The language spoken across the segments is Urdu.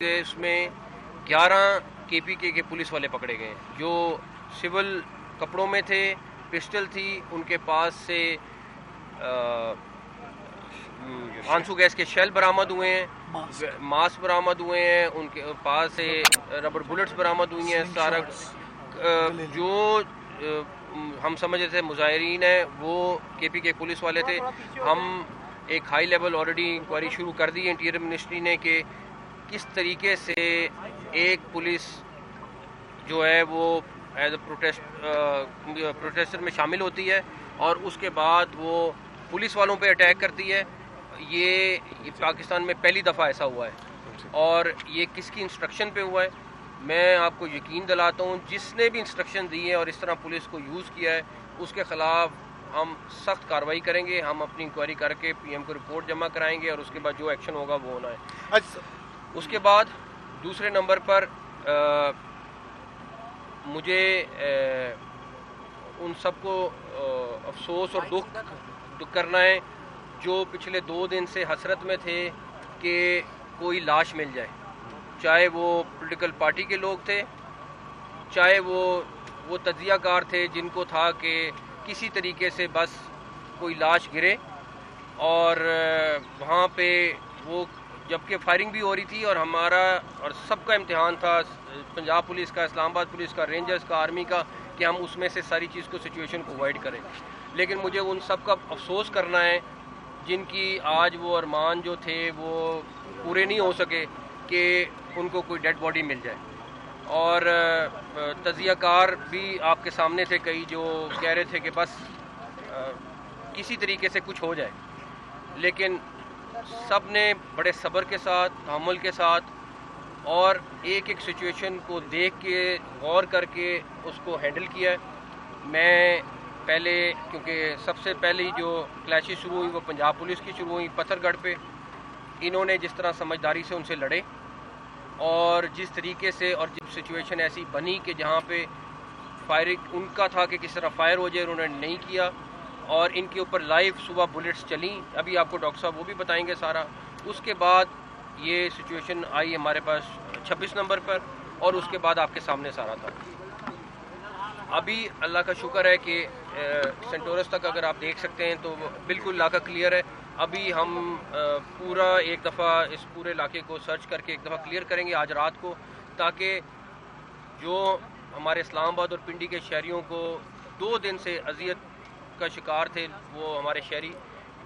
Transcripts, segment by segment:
اس میں 11 KPK کے پولیس والے پکڑے گئے ہیں جو سول کپڑوں میں تھے، پسٹل تھی، ان کے پاس سے آنسو گیس کے شیل برآمد ہوئے ہیں، ماسک برآمد ہوئے ہیں، ان کے پاس سے ربڑ بلٹس برآمد ہوئی ہیں. سارا جو ہم سمجھے تھے مظاہرین ہیں وہ KPK پولیس والے تھے. ہم ایک ہائی لیول آلریڈی انکوائری شروع کر دی ہے انٹیریئر منسٹری نے کہ کس طریقے سے ایک پولیس جو ہے وہ ایز اے پروٹیسٹر میں شامل ہوتی ہے اور اس کے بعد وہ پولیس والوں پہ اٹیک کرتی ہے. یہ پاکستان میں پہلی دفعہ ایسا ہوا ہے اور یہ کس کی انسٹرکشن پہ ہوا ہے. میں آپ کو یقین دلاتا ہوں جس نے بھی انسٹرکشن دی ہے اور اس طرح پولیس کو یوز کیا ہے اس کے خلاف ہم سخت کارروائی کریں گے. ہم اپنی انکوائری کر کے PM کو رپورٹ جمع کرائیں گے اور اس کے بعد جو ایکشن ہوگا وہ ہونا ہے. اس کے بعد دوسرے نمبر پر مجھے ان سب کو افسوس اور دکھ کرنا ہے جو پچھلے 2 دن سے حسرت میں تھے کہ کوئی لاش مل جائے، چاہے وہ پولیٹیکل پارٹی کے لوگ تھے، چاہے وہ تجزیہ کار تھے جن کو تھا کہ کسی طریقے سے بس کوئی لاش گرے. اور وہاں پہ وہ جبکہ فائرنگ بھی ہو رہی تھی اور ہمارا اور سب کا امتحان تھا، پنجاب پولیس کا، اسلام آباد پولیس کا، رینجرز کا، آرمی کا، کہ ہم اس میں سے ساری چیز کو سچویشن کو اوائڈ کریں. لیکن مجھے ان سب کا افسوس کرنا ہے جن کی آج وہ ارمان جو تھے وہ پورے نہیں ہو سکے کہ ان کو کوئی ڈیڈ باڈی مل جائے. اور تجزیہ کار بھی آپ کے سامنے تھے کئی جو کہہ رہے تھے کہ بس کسی طریقے سے کچھ ہو جائے. لیکن سب نے بڑے صبر کے ساتھ، تحمل کے ساتھ اور ایک ایک سچویشن کو دیکھ کے غور کر کے اس کو ہینڈل کیا ہے. میں پہلے کیونکہ سب سے پہلی جو کلیشز شروع ہوئی وہ پنجاب پولیس کی شروع ہوئی پتھر گڑھ پہ. انہوں نے جس طرح سمجھداری سے ان سے لڑے اور جس طریقے سے اور جب سچویشن ایسی بنی کہ جہاں پہ فائرنگ ان کا تھا کہ کس طرح فائر ہو جائے، انہوں نے نہیں کیا اور ان کے اوپر لائیو صبح بلٹس چلیں. ابھی آپ کو ڈاکٹر صاحب وہ بھی بتائیں گے سارا. اس کے بعد یہ سچویشن آئی ہمارے پاس 26 نمبر پر اور اس کے بعد آپ کے سامنے سارا تھا. ابھی اللہ کا شکر ہے کہ سینٹورس تک اگر آپ دیکھ سکتے ہیں تو بالکل علاقہ کلیئر ہے. ابھی ہم پورا ایک دفعہ اس پورے علاقے کو سرچ کر کے ایک دفعہ کلیئر کریں گے آج رات کو، تاکہ جو ہمارے اسلام آباد اور پنڈی کے شہریوں کو 2 دن سے اذیت کا شکار تھے وہ ہمارے شہری،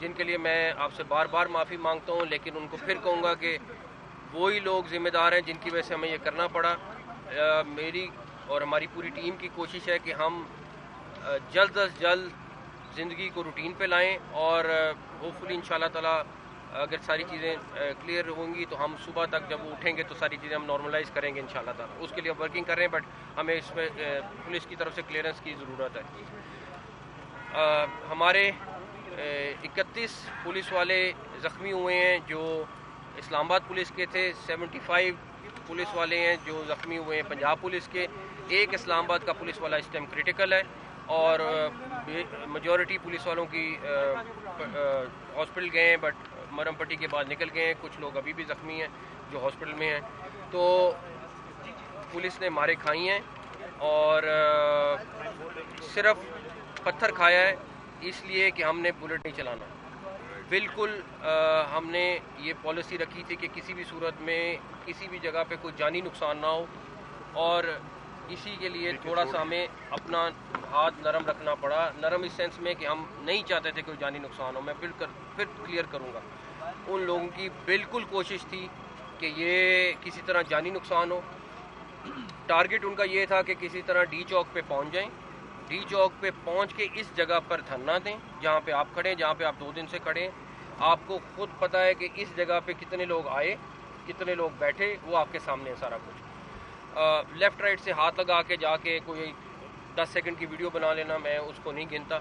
جن کے لیے میں آپ سے بار بار معافی مانگتا ہوں، لیکن ان کو پھر کہوں گا کہ وہی لوگ ذمہ دار ہیں جن کی وجہ سے ہمیں یہ کرنا پڑا. میری اور ہماری پوری ٹیم کی کوشش ہے کہ ہم جلد از جلد زندگی کو روٹین پہ لائیں اور ہوپ فلی ان شاء اللہ تعالیٰ اگر ساری چیزیں کلیئر ہوں گی تو ہم صبح تک جب اٹھیں گے تو ساری چیزیں ہم نارملائز کریں گے ان شاء اللہ تعالیٰ. اس کے لیے ورکنگ کر رہے ہیں بٹ ہمیں اس میں پولیس کی طرف سے کلیئرنس کی ضرورت ہے. ہمارے 31 پولیس والے زخمی ہوئے ہیں جو اسلام آباد پولیس کے تھے، 75 پولیس والے ہیں جو زخمی ہوئے ہیں پنجاب پولیس کے. ایک اسلام آباد کا پولیس والا اس ٹائم کریٹیکل ہے اور میجورٹی پولیس والوں کی ہاسپٹل گئے ہیں بٹ مرم پٹی کے بعد نکل گئے ہیں. کچھ لوگ ابھی بھی زخمی ہیں جو ہاسپٹل میں ہیں. تو پولیس نے مارے کھائی ہیں اور صرف پتھر کھایا ہے اس لیے کہ ہم نے بلٹ نہیں چلانا. بالکل ہم نے یہ پالیسی رکھی تھی کہ کسی بھی صورت میں کسی بھی جگہ پہ کوئی جانی نقصان نہ ہو اور اسی کے لیے تھوڑا سا ہمیں اپنا ہاتھ نرم رکھنا پڑا. نرم اس سینس میں کہ ہم نہیں چاہتے تھے کوئی جانی نقصان ہو. میں پھر کلیئر کروں گا، ان لوگوں کی بالکل کوشش تھی کہ یہ کسی طرح جانی نقصان ہو. ٹارگٹ ان کا یہ تھا کہ کسی طرح ڈی چوک پہ پہنچ جائیں، ڈی چوک پہ پہنچ کے اس جگہ پر دھرنا دیں جہاں پہ آپ کھڑے ہیں، جہاں پہ آپ 2 دن سے کھڑے ہیں. آپ کو خود پتہ ہے کہ اس جگہ پہ کتنے لوگ آئے، کتنے لوگ بیٹھے، وہ آپ کے سامنے ہے سارا کچھ. لیفٹ رائٹ سے ہاتھ لگا کے جا کے کوئی 10 سیکنڈ کی ویڈیو بنا لینا میں اس کو نہیں گنتا،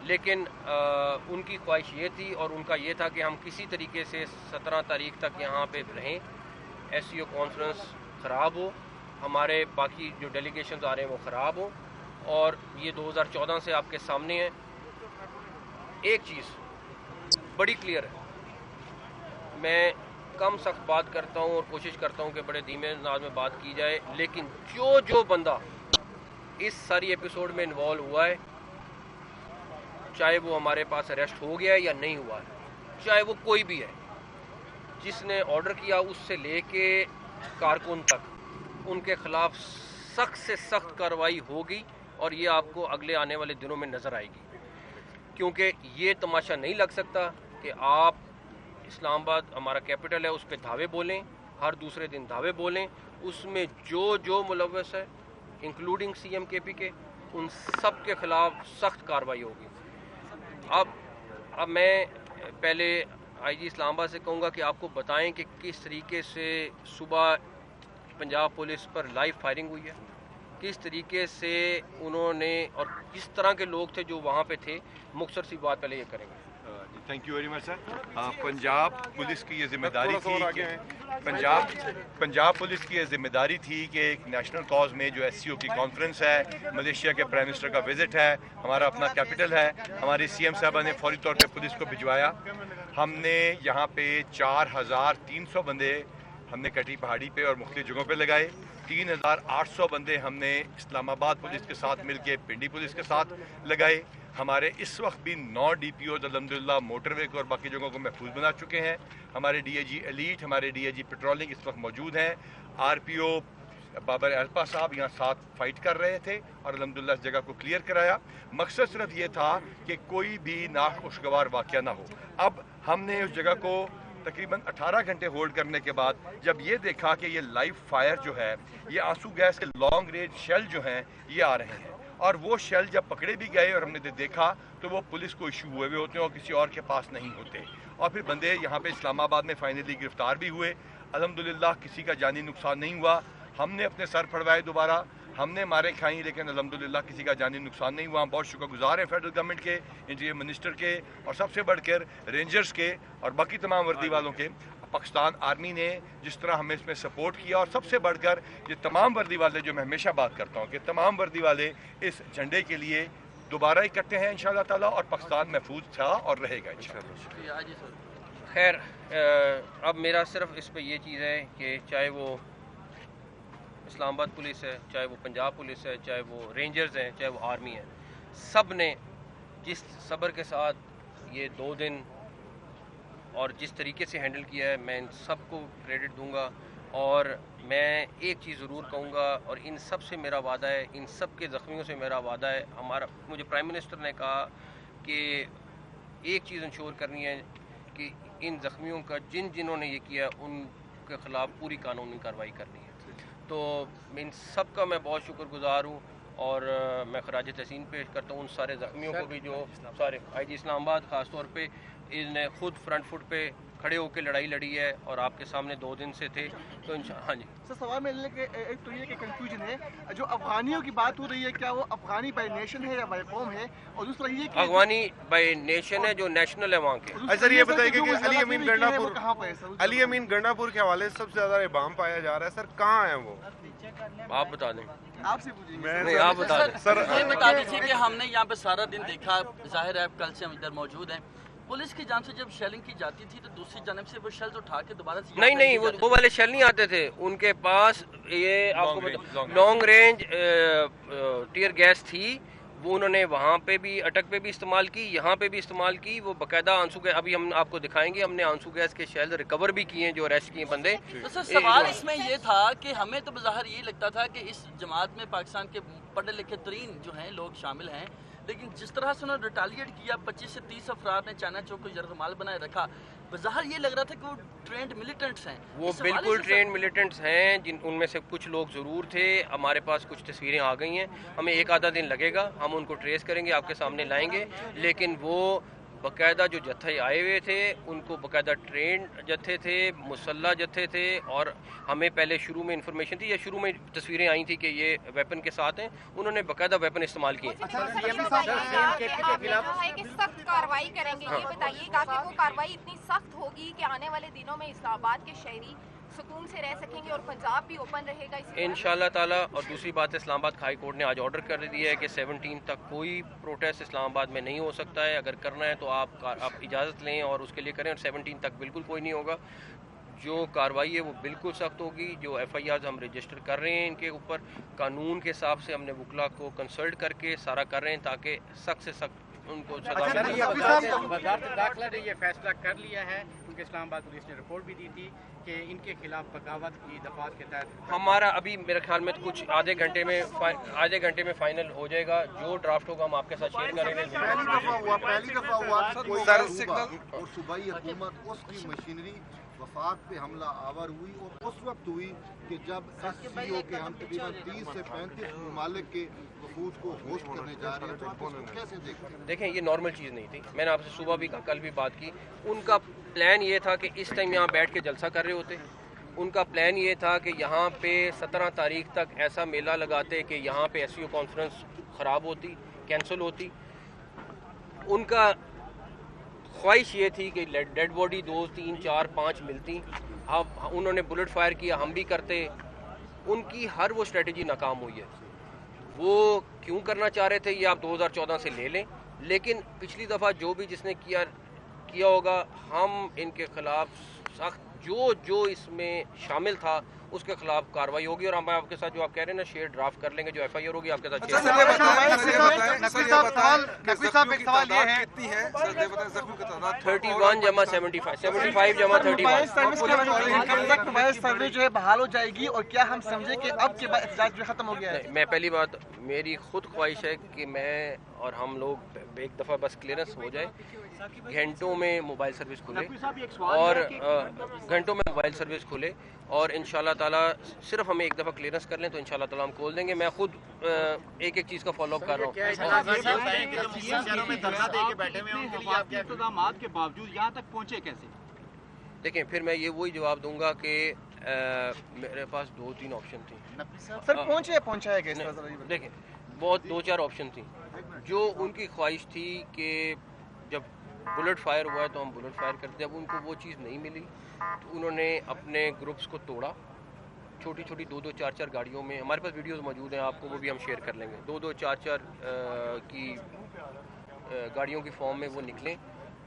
لیکن ان کی خواہش یہ تھی اور ان کا یہ تھا کہ ہم کسی طریقے سے 17 تاریخ تک یہاں پہ رہیں. SCO کانفرنس خراب ہو، ہمارے باقی جو ڈیلیگیشنز آ رہے ہیں وہ خراب ہوں اور یہ 2014 سے آپ کے سامنے ہے. ایک چیز بڑی کلیئر ہے، میں کم سخت بات کرتا ہوں اور کوشش کرتا ہوں کہ بڑے دھیمے انداز میں بات کی جائے، لیکن جو بندہ اس ساری ایپیسوڈ میں انوالو ہوا ہے، چاہے وہ ہمارے پاس اریسٹ ہو گیا ہے یا نہیں ہوا ہے، چاہے وہ کوئی بھی ہے، جس نے آرڈر کیا اس سے لے کے کارکن تک، ان کے خلاف سخت سے سخت کارروائی ہوگی، اور یہ آپ کو اگلے آنے والے دنوں میں نظر آئے گی، کیونکہ یہ تماشا نہیں لگ سکتا کہ آپ اسلام آباد ہمارا کیپٹل ہے اس پہ دھاوے بولیں، ہر دوسرے دن دھاوے بولیں، اس میں جو ملوث ہے انکلوڈنگ سی ایم کے پی کے، ان سب کے خلاف سخت کارروائی ہوگی۔ اب میں پہلے آئی جی اسلام آباد سے کہوں گا کہ آپ کو بتائیں کہ کس طریقے سے صبح پنجاب پولیس پر لائیو فائرنگ ہوئی ہے، کس طریقے سے انہوں نے، اور کس طرح کے لوگ تھے جو وہاں پہ تھے۔ مختصر سی بات پہلے یہ کریں گے۔ Thank you very much sir. Punjab police کی یہ ذمہ داری تھی کہ پنجاب پولیس کی یہ ذمہ داری تھی کہ ایک نیشنل کاز میں جو ایس سی او کی کانفرنس ہے، ملیشیا کے پرائم منسٹر کا وزٹ ہے، ہمارا اپنا کیپٹل ہے، ہماری سی ایم صاحبہ نے فوری طور پہ پولیس کو بھجوایا۔ ہم نے یہاں پہ 4300 بندے ہم نے کٹی پہاڑی پہ اور مختلف جگہوں پہ لگائے، 3800 بندے ہم نے اسلام آباد پولیس کے ساتھ مل کے پنڈی پولیس کے ساتھ لگائے۔ ہمارے اس وقت بھی 9 ڈی پی اوز الحمدللہ موٹر وے کو اور باقی جگہوں کو محفوظ بنا چکے ہیں۔ ہمارے ڈی اے جی ایلیٹ، ہمارے ڈی اے جی پیٹرولنگ اس وقت موجود ہیں۔ آر پی او بابر الپا صاحب یہاں ساتھ فائٹ کر رہے تھے اور الحمدللہ اس جگہ کو کلیئر کرایا۔ مقصد صرف یہ تھا کہ کوئی بھی ناخوشگوار واقعہ نہ ہو۔ اب ہم نے اس جگہ کو تقریباً 18 گھنٹے ہولڈ کرنے کے بعد جب یہ دیکھا کہ یہ لائیو فائر جو ہے، یہ آنسو گیس کے لانگ رینج شیل جو ہیں یہ آ رہے ہیں، اور وہ شیل جب پکڑے بھی گئے اور ہم نے دیکھا تو وہ پولیس کو ایشو ہوئے ہوتے ہیں اور کسی اور کے پاس نہیں ہوتے، اور پھر بندے یہاں پہ اسلام آباد میں فائنلی گرفتار بھی ہوئے۔ الحمدللہ کسی کا جانی نقصان نہیں ہوا۔ ہم نے اپنے سر پھڑوائے دوبارہ، ہم نے مارے کھائیں، لیکن الحمدللہ کسی کا جانی نقصان نہیں ہوا۔ ہم بہت شکر گزار ہیں فیڈرل گورنمنٹ کے، انٹیریئر منسٹر کے، اور سب سے بڑھ کر رینجرز کے اور باقی تمام وردی والوں کے۔ پاکستان آرمی نے جس طرح ہمیں اس میں سپورٹ کیا، اور سب سے بڑھ کر یہ تمام وردی والے، جو میں ہمیشہ بات کرتا ہوں کہ تمام وردی والے اس جھنڈے کے لیے دوبارہ اکٹھے ہیں انشاءاللہ تعالیٰ، اور پاکستان محفوظ تھا اور رہے گا انشاءاللہ۔ خیر، اب میرا صرف اس پہ یہ چیز ہے کہ چاہے وہ اسلام آباد پولیس ہے، چاہے وہ پنجاب پولیس ہے، چاہے وہ رینجرز ہیں، چاہے وہ آرمی ہے، سب نے جس صبر کے ساتھ یہ 2 دن اور جس طریقے سے ہینڈل کیا ہے، میں ان سب کو کریڈٹ دوں گا۔ اور میں ایک چیز ضرور کہوں گا، اور ان سب سے میرا وعدہ ہے، ان سب کے زخمیوں سے میرا وعدہ ہے، مجھے پرائم منسٹر نے کہا کہ ایک چیز انشور کرنی ہے کہ ان زخمیوں کا جنہوں نے یہ کیا ان کے خلاف پوری قانونی کارروائی کرنی ہے۔ تو ان سب کا میں بہت شکر گزار ہوں، اور میں خراج تحسین پیش کرتا ہوں ان سارے زخمیوں کو بھی، جو سارے آئی جی اسلام آباد خاص طور پہ ان نے خود فرنٹ فٹ پہ کھڑے ہو کے لڑائی لڑی ہے، اور آپ کے سامنے 2 دن سے تھے، تو ہاں جی سر سوال میں ایک تو یہ کہ کنفیوژن ہے، جو افغانیوں کی بات ہو رہی ہے، کیا وہ افغانی بائی نیشن ہے یا بائی قوم ہے؟ اور دوسرا یہ کہ افغانی بائی نیشن ہے، جو نیشنل ہے وہاں کے۔ سر یہ بتائیے کہ علی امین گرناپور، کہاں پہ ہے سر؟ علی امین گرناپور کے حوالے سے سب سے زیادہ ابہام پایا جا رہا ہے، سر کہاں ہیں وہ؟ آپ بتا دیں، آپ سے پوچھیں گے نہیں آپ بتا دیں۔ سر یہ بتا دیجیے کہ ہم نے یہاں پہ سارا دن دیکھا، ظاہر ہے کل سے ہم ادھر موجود ہیں، پولیس کی جانب سے جب شیلنگ کی جاتی تھی تو دوسری جانب سے وہ شیلز اٹھا کے دوبارہ سے نہیں وہ والے شیل نہیں آتے تھے ان کے پاس، یہ آپ کو لانگ رینج ٹیئر گیس تھی، وہ انہوں نے وہاں پہ بھی اٹک پہ بھی استعمال کی، یہاں پہ بھی استعمال کی، وہ باقاعدہ آنسو گیس، ابھی ہم آپ کو دکھائیں گے، ہم نے آنسو گیس کے شیل ریکور بھی کیے ہیں جو اریسٹ کیے بندے۔ تو سر سوال اس میں یہ تھا کہ ہمیں تو بظاہر یہ لگتا تھا کہ اس جماعت میں پاکستان کے پڑھے لکھے ترین جو ہیں لوگ شامل ہیں، لیکن جس طرح سے انہوں نے ریٹالیٹ کیا، 25 سے 30 افراد نے چائنا چوک کو یرغمال بنائے رکھا، بظاہر یہ لگ رہا تھا کہ وہ ٹرینڈ ملیٹنٹس ہیں۔ وہ بالکل ٹرینڈ ملیٹنٹس ہیں، ان میں سے کچھ لوگ ضرور تھے، ہمارے پاس کچھ تصویریں آ گئی ہیں، ہمیں 1 آدھا دن لگے گا، ہم ان کو ٹریس کریں گے، آپ کے سامنے لائیں گے، لیکن وہ باقاعدہ جو جتھے آئے ہوئے تھے ان کو باقاعدہ ٹرینڈ جتھے تھے، مسلح جتھے تھے، اور ہمیں پہلے شروع میں انفارمیشن تھی یا شروع میں تصویریں آئی تھیں کہ یہ ویپن کے ساتھ ہیں، انہوں نے باقاعدہ ویپن استعمال کیے۔ سخت کارروائی کریں گے، یہ بتائیے گا کہ وہ کارروائی اتنی سخت ہوگی کہ آنے والے دنوں میں اسلام آباد کے شہری سکون سے رہ سکیں گے اور پنجاب بھی اوپن رہے گا انشاءاللہ تعالیٰ۔ اور دوسری بات، اسلام آباد ہائی کورٹ نے آج آرڈر کر دیا ہے کہ 17 تک کوئی پروٹیسٹ اسلام آباد میں نہیں ہو سکتا ہے، اگر کرنا ہے تو آپ اجازت لیں اور اس کے لیے کریں، اور 17 تک بالکل کوئی نہیں ہوگا۔ جو کارروائی ہے وہ بالکل سخت ہوگی. جو ایف آئی آرز ہم رجسٹر کر رہے ہیں ان کے اوپر قانون کے حساب سے ہم نے وکلا کو کنسلٹ کر کے سارا کر رہے ہیں تاکہ سخت سے سخت ان کو سزا ملے. وزارت داخلہ نے یہ فیصلہ کر لیا ہے کیونکہ اسلام آباد پولیس نے رپورٹ بھی دی تھی کہ ان کے خلاف بغاوت کی دفعات کے تحت ہمارا ابھی میرے خیال میں کچھ آدھے گھنٹے میں فائنل ہو جائے گا. جو ڈرافٹ ہوگا ہم آپ کے ساتھ شیئر کریں گے. پہلی دفعہ ہوا کوئی صوبہ اور صوبائی حکومت اس کی مشینری وفاق پہ حملہ آور ہوئی اور اس وقت ہوئی کہ جب ایس سی او کے ہم تقریباً 30 سے 35 ممالک کے وفود کو ہوسٹ کرنے جا رہے ہیں تو آپ اس کو کیسے دیکھتے ہیں؟ دیکھیں یہ نارمل چیز نہیں تھی. میں نے آپ سے صبح بھی کل بھی بات کی. ان کا پلان یہ تھا کہ اس ٹائم یہاں بیٹھ کے جلسہ کر رہے ہوتے. ان کا پلان یہ تھا کہ یہاں پہ 17 تاریخ تک ایسا میلہ لگاتے کہ یہاں پہ ایس سی او کانفرنس خراب ہوتی, کینسل ہوتی. ان کا خواہش یہ تھی کہ ڈیڈ باڈی 2 3 4 5 ملتی. اب انہوں نے بلٹ فائر کیا, ہم بھی کرتے. ان کی ہر وہ اسٹریٹجی ناکام ہوئی ہے. وہ کیوں کرنا چاہ رہے تھے یہ آپ 2014 سے لے لیں, لیکن پچھلی دفعہ جو بھی جس نے کیا ہوگا ہم ان کے خلاف سخت جو اس میں شامل تھا اس کے خلاف کارروائی ہوگی. اور ہم آپ کے ساتھ جو آپ کہہ رہے ہیں نا شیئر ڈرافٹ کر لیں گے, جو ایف آئی آر ہوگی آپ کے ساتھ شیئر. 31 جمع 75 جمع 31 سروے جو ہے بحال ہو جائے گی اور کیا ہم سمجھے کہ اب کے بعد احتجاج جو ختم ہو گیا ہے؟ میں پہلی بات میری خود خواہش ہے کہ میں اور ہم لوگ ایک دفعہ بس کلیئرنس ہو جائے, گھنٹوں میں موبائل سروس کھلے اور گھنٹوں میں موبائل سروس کھلے اور انشاءاللہ تعالیٰ صرف ہمیں ایک دفعہ کلیئرنس کر لیں تو انشاءاللہ تعالیٰ ہم کھول دیں گے. میں خود ایک چیز کا فالو اپ کر رہا ہوں. اقدامات کے باوجود یہاں تک پہنچے کیسے؟ دیکھیں پھر میں یہ وہی جواب دوں گا کہ میرے پاس 2-3 آپشن تھیں. سر پہنچا ہے کیسے؟ دیکھیں بہت 2-4 آپشن تھیں. جو ان کی خواہش تھی کہ جب بلٹ فائر ہوا ہے تو ہم بلٹ فائر کرتے. جب ان کو وہ چیز نہیں ملی تو انہوں نے اپنے گروپس کو توڑا. چھوٹی 2-2 4-4 گاڑیوں میں, ہمارے پاس ویڈیوز موجود ہیں آپ کو وہ بھی ہم شیئر کر لیں گے. 2-2 4-4 کی گاڑیوں کی فارم میں وہ نکلیں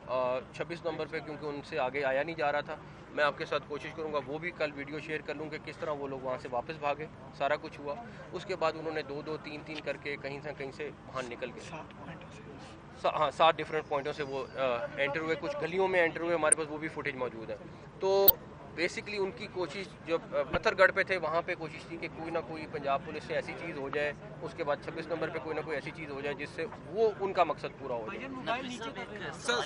26 نمبر پہ, کیونکہ ان سے آگے آیا نہیں جا رہا تھا. میں آپ کے ساتھ کوشش کروں گا وہ بھی کل ویڈیو شیئر کر لوں کہ کس طرح وہ لوگ وہاں سے واپس بھاگے. سارا کچھ ہوا. اس کے بعد انہوں نے 2-2 3-3 کر کے کہیں سے وہاں نکل گئے. 7 ڈفرینٹ پوائنٹوں سے وہ انٹر ہوئے. کچھ گلیوں میں انٹر ہوئے, ہمارے پاس وہ بھی فوٹیج موجود ہے. تو بیسکلی ان کی کوشش جب پتھر گڑھ پہ تھے وہاں پہ کوشش تھی کہ کوئی نہ کوئی پنجاب پولیس سے ایسی چیز ہو جائے, اس کے بعد 26 نمبر پہ کوئی نہ کوئی ایسی چیز ہو جائے جس سے وہ ان کا مقصد پورا ہو جائے.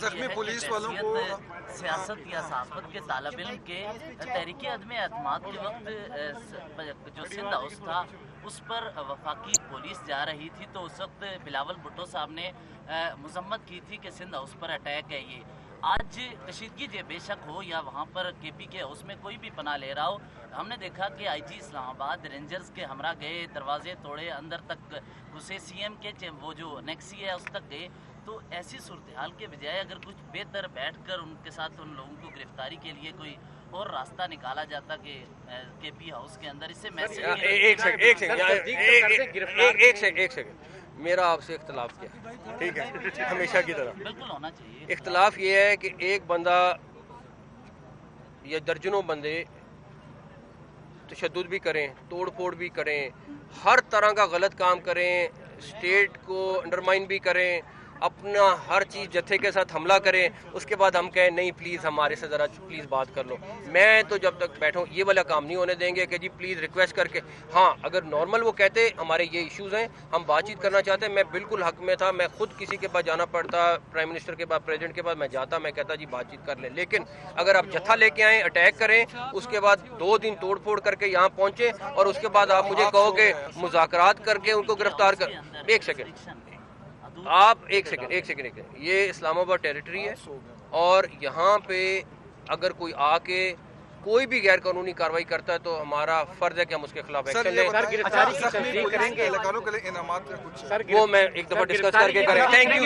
زخمی پولیس والوں کو سیاست یا سیاست کے طالب علم کے تحریک عدم اعتماد کے وقت جو سندھ ہاؤس تھا اس پر وفاقی پولیس جا رہی تھی تو اس وقت بلاول بھٹو صاحب نے مذمت کی تھی کہ سندھ ہاؤس پر اٹیک ہے. یہ آج کشیدگی جو بے شک ہو یا وہاں پر کے پی کے ہاؤس میں کوئی بھی پناہ لے رہا ہو, ہم نے دیکھا کہ آئی جی اسلام آباد رینجرز کے ہمراہ گئے, دروازے توڑے, اندر تک گھسے, سی ایم کے وہ جو نیکسی ہے اس تک گئے. تو ایسی صورتحال کے بجائے اگر کچھ بہتر بیٹھ کر ان کے ساتھ ان لوگوں کو گرفتاری کے لیے کوئی اور راستہ نکالا جاتا کہ کے پی ہاؤس کے اندر, اس سے میسج ایک سیکنڈ میرا آپ سے اختلاف کیا, ٹھیک ہے, ہمیشہ کی طرح بالکل ہونا چاہیے. اختلاف یہ ہے کہ ایک بندہ یا درجنوں بندے تشدد بھی کریں, توڑ پھوڑ بھی کریں, ہر طرح کا غلط کام کریں, اسٹیٹ کو انڈرمائن بھی کریں, اپنا ہر چیز جتھے کے ساتھ حملہ کریں, اس کے بعد ہم کہیں نہیں پلیز ہمارے سے ذرا پلیز بات کر لو. میں تو جب تک بیٹھوں یہ والا کام نہیں ہونے دیں گے کہ جی پلیز ریکویسٹ کر کے. ہاں اگر نارمل وہ کہتے ہمارے یہ ایشوز ہیں, ہم بات چیت کرنا چاہتے ہیں, میں بالکل حق میں تھا. میں خود کسی کے پاس جانا پڑتا, پرائم منسٹر کے پاس, پریزیڈنٹ کے پاس, میں جاتا, میں کہتا جی بات چیت کر لیں. لیکن اگر آپ جتھا لے کے آئیں, اٹیک کریں, اس کے بعد 2 دن توڑ پھوڑ کر کے یہاں پہنچے اور اس کے بعد آپ مجھے کہو کہ مذاکرات کر کے ان کو گرفتار کر. ایک سیکنڈ آپ ایک سیکنڈ یہ اسلام آباد ٹیریٹری ہے اور یہاں پہ اگر کوئی آ کے کوئی بھی غیر قانونی کاروائی کرتا ہے تو ہمارا فرض ہے کہ ہم اس کے خلاف ایکشن لیں. وہ میں ایک دفعہ ڈسکس کر کے کریں. Thank you.